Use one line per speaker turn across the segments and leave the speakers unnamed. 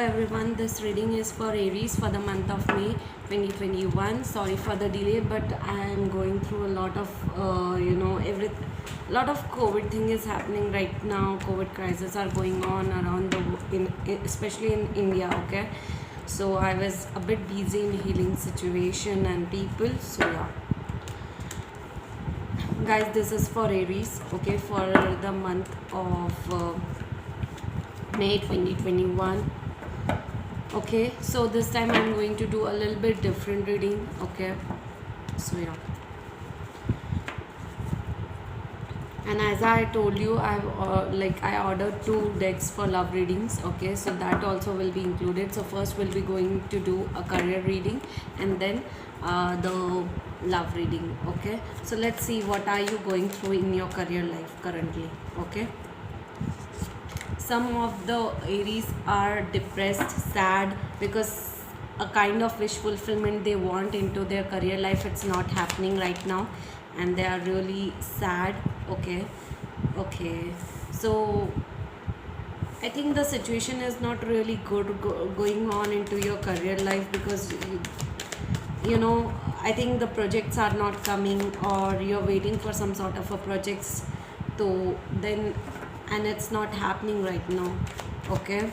everyone, this reading is for Aries for the month of May 2021. Sorry for the delay, but I am going through a lot of every lot of COVID thing is happening right now. COVID crises are going on around especially in India. Okay, so I was a bit busy in healing situation and people. So yeah, guys, this is for Aries. Okay, for the month of May 2021. Okay, so this time I'm going to do a little bit different reading. Okay, so yeah, and as I told you, I ordered 2 decks for love readings. Okay, so that also will be included. So first we'll be going to do a career reading and then the love reading. Okay, so let's see what are you going through in your career life currently. Okay, some of the Aries are depressed, sad, because a kind of wish fulfillment they want into their career life, it's not happening right now, and they are really sad. Okay, so I think the situation is not really good going on into your career life, because I think the projects are not coming, or you're waiting for some sort of a projects to then, and it's not happening right now. Okay,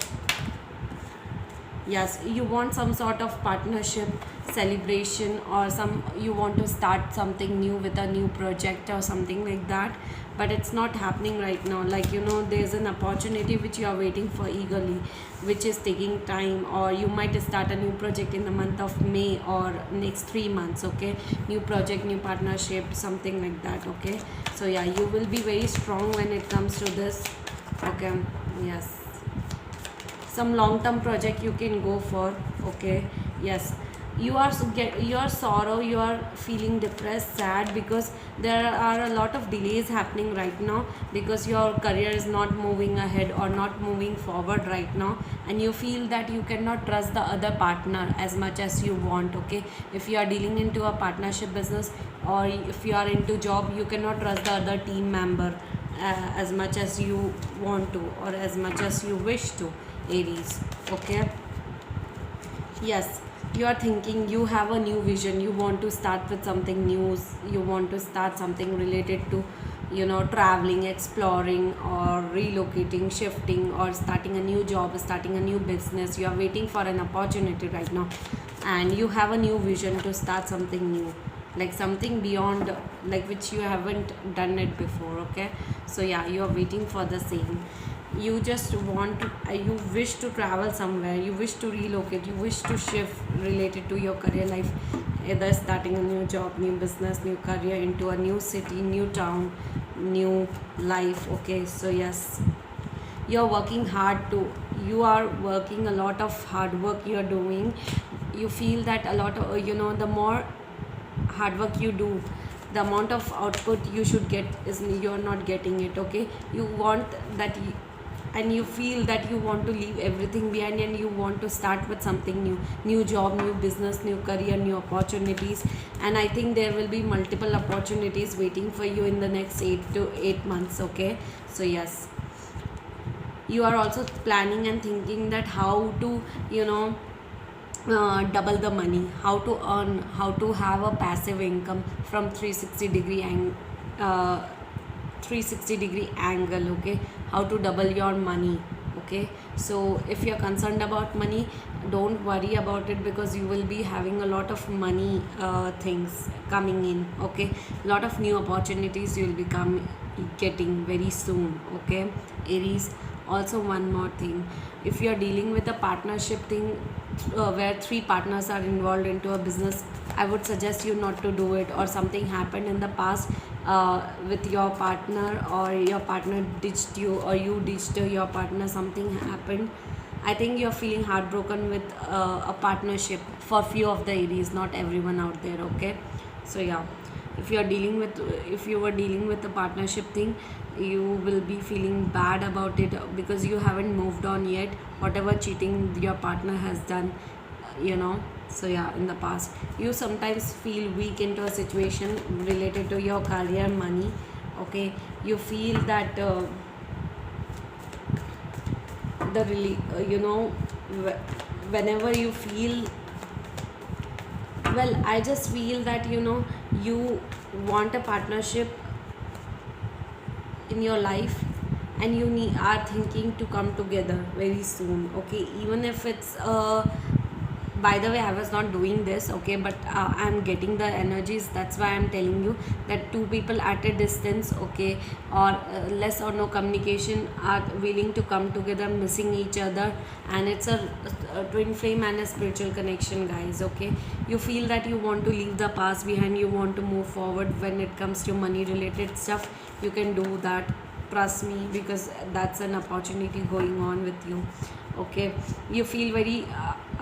yes, you want some sort of partnership, celebration, or you want to start something new with a new project or something like that, but it's not happening right now. There's an opportunity which you are waiting for eagerly, which is taking time, or you might start a new project in the month of May or next 3 months. Okay, new project, new partnership, something like that. Okay, so yeah, you will be very strong when it comes to this. Okay, yes, some long term project you can go for. Okay, yes, your sorrow, you are feeling depressed, sad, because there are a lot of delays happening right now, because your career is not moving ahead or not moving forward right now, and you feel that you cannot trust the other partner as much as you want. Okay, if you are dealing into a partnership business, or if you are into job, you cannot trust the other team member as much as you want to, or as much as you wish to, Aries. Okay, yes, you are thinking, you have a new vision, you want to start with something new, you want to start something related to traveling, exploring, or relocating, shifting, or starting a new job, starting a new business. You are waiting for an opportunity right now, and you have a new vision to start something new, like something beyond, like which you haven't done it before. Okay, so yeah, you are waiting for the same. You just want to you wish to travel somewhere, you wish to relocate, you wish to shift related to your career life, either starting a new job, new business, new career, into a new city, new town, new life. Okay, so yes, you're working hard to, you are working, a lot of hard work you're doing. You feel that a lot of the more hard work you do, the amount of output you should get is you're not getting it. Okay, you want that, and you feel that you want to leave everything behind, and you want to start with something new job, new business, new career, new opportunities. And I think there will be multiple opportunities waiting for you in the next 8 to 8 months. Okay, so yes, you are also planning and thinking that how to double the money, how to earn, how to have a passive income from 360 degree angle. Okay, how to double your money. Okay, so if you're concerned about money, don't worry about it, because you will be having a lot of money things coming in. Okay, lot of new opportunities you will become getting very soon. Okay, Aries. Also, one more thing, if you are dealing with a partnership thing, where 3 partners are involved into a business, I would suggest you not to do it, or something happened in the past with your partner, or your partner ditched you, or you ditched your partner, something happened. I think you're feeling heartbroken with a partnership, for few of the Aries, not everyone out there. Okay, so yeah, if you were dealing with the partnership thing, you will be feeling bad about it, because you haven't moved on yet, whatever cheating your partner has done. So yeah, in the past, you sometimes feel weak into a situation related to your career, money. Okay, you feel that the really whenever you feel, well, I just feel that you want a partnership in your life, and are thinking to come together very soon, okay? Even if it's by the way, I was not doing this, okay, but I'm getting the energies. That's why I'm telling you that two people at a distance, okay, or less or no communication, are willing to come together, missing each other, and it's a twin flame and a spiritual connection, guys, okay? You feel that you want to leave the past behind, you want to move forward. When it comes to money related stuff, you can do that, trust me, because that's an opportunity going on with you, okay? You feel very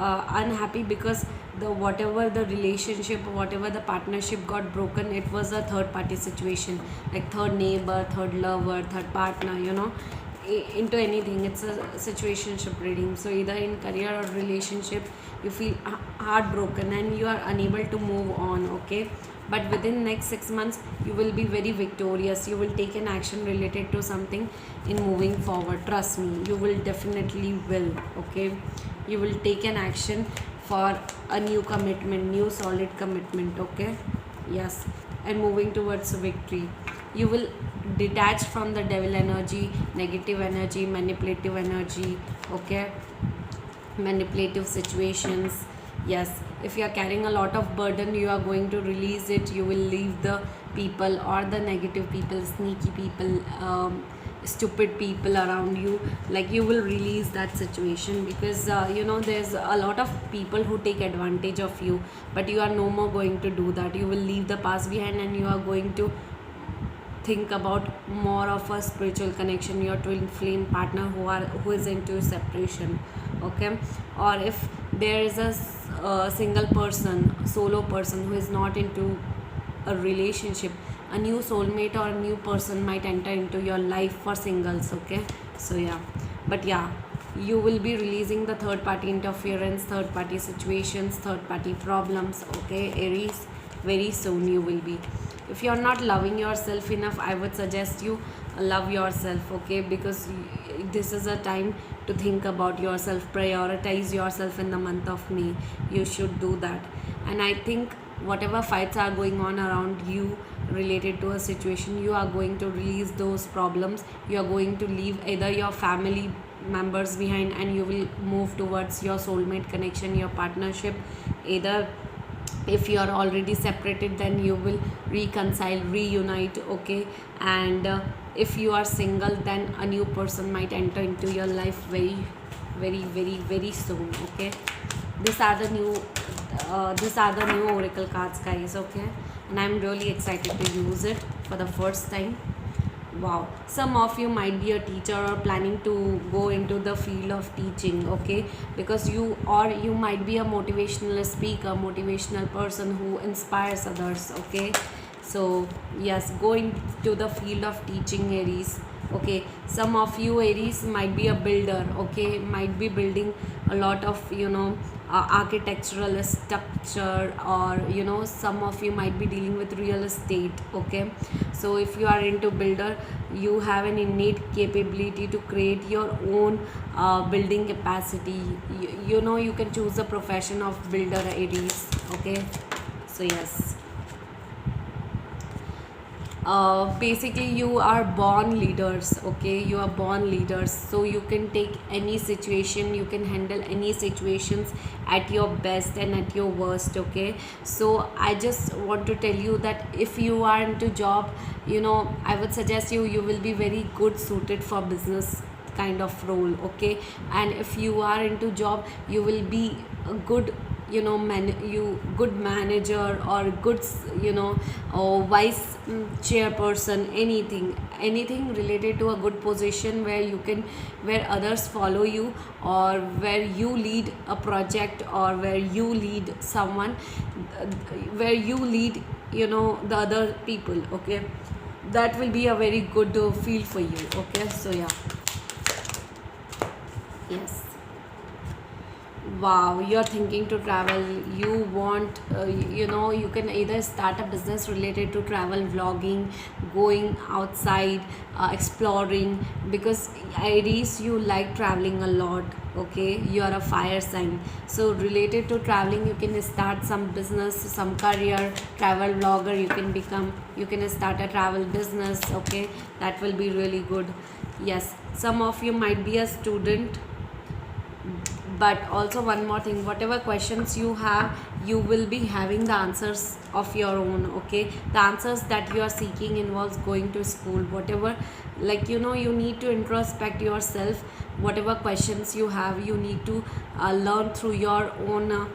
unhappy because the whatever the relationship, whatever the partnership got broken, it was a third party situation, like third neighbor, third lover, third partner, into anything. It's a situationship reading. So either in career or relationship, you feel heartbroken and you are unable to move on, okay? But within next 6 months, you will be very victorious. You will take an action related to something in moving forward. Trust me, you will definitely will, okay? You will take an action for a new commitment, new solid commitment, okay? Yes, and moving towards victory. You will detach from the devil energy, negative energy, manipulative energy, okay? Manipulative situations. Yes, if you are carrying a lot of burden, you are going to release it. You will leave the people or the negative people, sneaky people, stupid people around you. Like, you will release that situation, because there's a lot of people who take advantage of you, but you are no more going to do that. You will leave the past behind, and you are going to think about more of a spiritual connection, your twin flame partner who is into separation, okay? Or if there is a single person, solo person who is not into a relationship, a new soulmate or a new person might enter into your life for singles, okay? So yeah, but yeah, you will be releasing the third party interference, third party situations, third party problems, okay, Aries? Very soon you will be. If you're not loving yourself enough, I would suggest you love yourself, okay? Because this is a time to think about yourself, prioritize yourself in the month of May. You should do that. And I think whatever fights are going on around you related to a situation, you are going to release those problems. You are going to leave either your family members behind, and you will move towards your soulmate connection, your partnership. Either if you are already separated, then you will reconcile, reunite, okay? And if you are single, then a new person might enter into your life very, very, very, very soon, okay? These are the new oracle cards, guys, okay? And I'm really excited to use it for the first time. Wow, some of you might be a teacher or planning to go into the field of teaching, okay? Because you might be a motivational speaker, motivational person who inspires others, okay? So yes, go into the field of teaching, Aries, okay? Some of you, Aries, might be a builder, okay? Might be building a lot of architectural structure, or some of you might be dealing with real estate, okay? So if you are into builder, you have an innate capability to create your own building capacity. You can choose the profession of builder, Aries, okay? So yes, basically you are born leaders, okay? You are born leaders, so you can take any situation, you can handle any situations at your best and at your worst, okay? So I just want to tell you that if you are into job, I would suggest you will be very good suited for business kind of role, okay? And if you are into job, you will be a good good manager, or good or vice chairperson, anything related to a good position where others follow you, or where you lead a project, or where you lead someone, where you lead the other people, okay? That will be a very good feel for you, okay? So yeah, yes. Wow, you're thinking to travel. You want, you can either start a business related to travel, vlogging, going outside, exploring, because Aries, you like traveling a lot, Okay, you are a fire sign. So related to traveling, you can start some business, some career, travel blogger you can become. You can start a travel business. Okay, that will be really good. Yes, some of you might be a student, but also one more thing, whatever questions you have, you will be having the answers of your own. Okay, the answers that you are seeking involves going to school, whatever, like you need to introspect yourself. Whatever questions you have, you need to learn through your own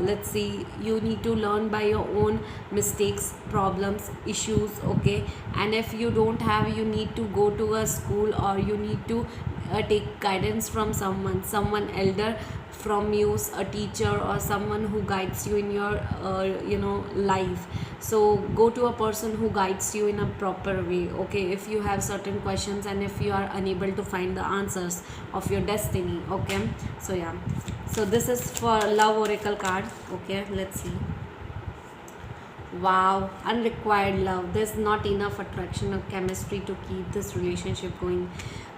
let's see, you need to learn by your own mistakes, problems, issues. Okay, and if you don't have, you need to go to a school, or you need to take guidance from someone elder from you, a teacher or someone who guides you in your life. So go to a person who guides you in a proper way. Okay, if you have certain questions and if you are unable to find the answers of your destiny. Okay, so yeah, so this is for love oracle card. Okay, let's see. Wow, unrequired love. There's not enough attraction or chemistry to keep this relationship going.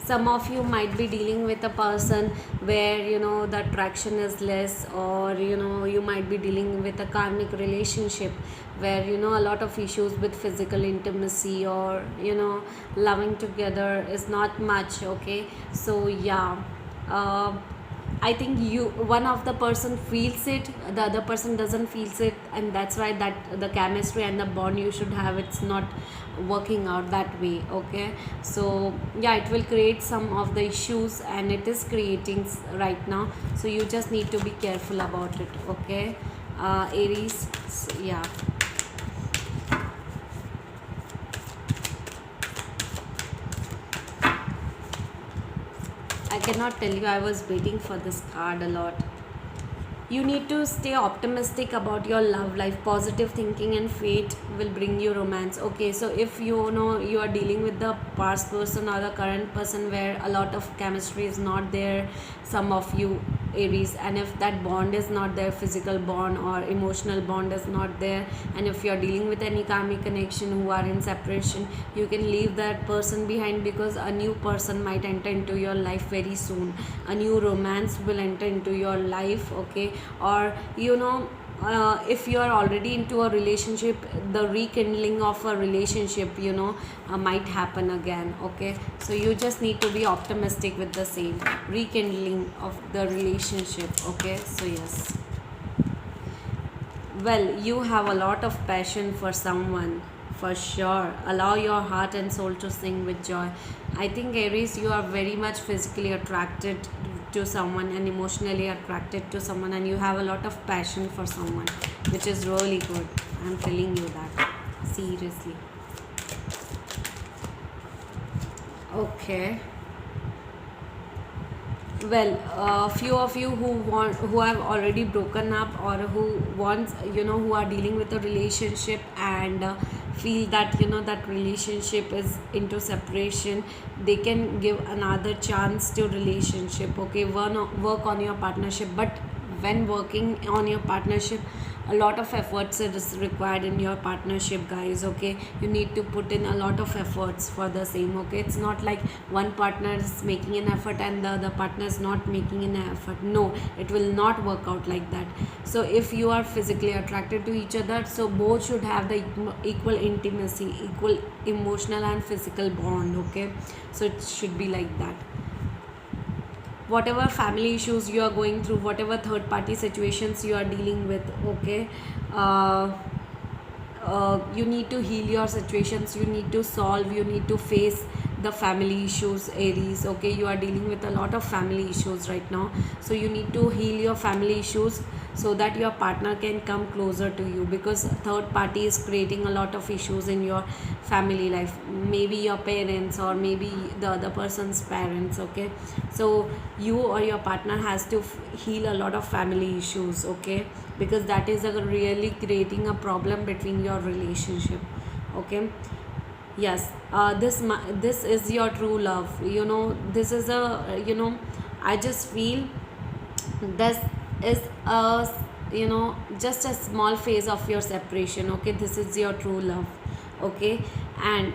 Some of you might be dealing with a person where the attraction is less, or you might be dealing with a karmic relationship where a lot of issues with physical intimacy, or loving together is not much. Okay, so yeah, uh, I think one of the person feels it, the other person doesn't feels it, and that's why that the chemistry and the bond you should have, it's not working out that way. Okay, so yeah, it will create some of the issues, and it is creating right now. So you just need to be careful about it. Okay, Aries, yeah. I cannot tell you, I was waiting for this card a lot. You need to stay optimistic about your love life. Positive thinking and fate will bring you romance. Okay, so if you are dealing with the past person or the current person where a lot of chemistry is not there, some of you Aries, and if that bond is not there, physical bond or emotional bond is not there, and if you are dealing with any karmic connection who are in separation, you can leave that person behind, because a new person might enter into your life very soon. A new romance will enter into your life. Okay, or if you are already into a relationship, the rekindling of a relationship might happen again. Okay, so you just need to be optimistic with the same rekindling of the relationship. Okay, so yes, well, you have a lot of passion for someone, for sure. Allow your heart and soul to sing with joy. I think Aries, you are very much physically attracted to someone and emotionally attracted to someone, and you have a lot of passion for someone, which is really good. I'm telling you that. Seriously. Okay. Well, a few of you who have already broken up, or who wants who are dealing with a relationship and feel that that relationship is into separation, they can give another chance to relationship. Okay, work on your partnership, but when working on your partnership, a lot of efforts is required in your partnership, guys. Okay, you need to put in a lot of efforts for the same. Okay, it's not like one partner is making an effort and the other partner is not making an effort. No, it will not work out like that. So if you are physically attracted to each other, so both should have the equal intimacy, equal emotional and physical bond. Okay, so it should be like that. Whatever family issues you are going through, whatever third party situations you are dealing with. Okay, uh, you need to heal your situations, you need to solve, you need to face the family issues, Aries. Okay, you are dealing with a lot of family issues right now, so you need to heal your family issues so that your partner can come closer to you, because third party is creating a lot of issues in your family life, maybe your parents or maybe the other person's parents. Okay, so you or your partner has to heal a lot of family issues. Okay, because that is really creating a problem between your relationship. Okay, yes, this is your true love. This is a I just feel this is a just a small phase of your separation. Okay, this is your true love. okay. And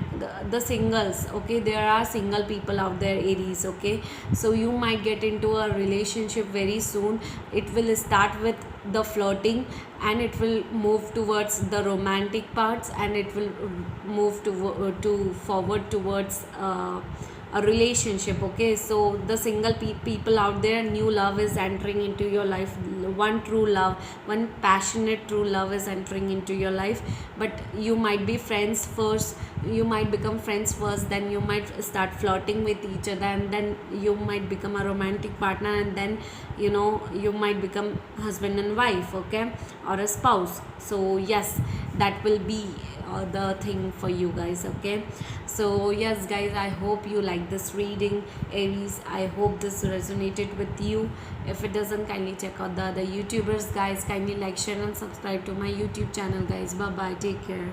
the singles, okay, there are single people out there, Aries, okay. So you might get into a relationship very soon. It will start with the flirting, and it will move towards the romantic parts, and it will move to forward towards a relationship, okay. So the single people out there, new love is entering into your life. One true love, one passionate true love is entering into your life. But you might be friends first, you might become friends first, then you might start flirting with each other, and then you might become a romantic partner, and then you might become husband and wife, okay, or a spouse. So yes, that will be the thing for you guys, okay. So yes guys, I hope you like this reading, Aries. I hope this resonated with you. If it doesn't, kindly check out the other YouTubers, guys. Kindly like, share and subscribe to my YouTube channel, guys. Bye bye, take care.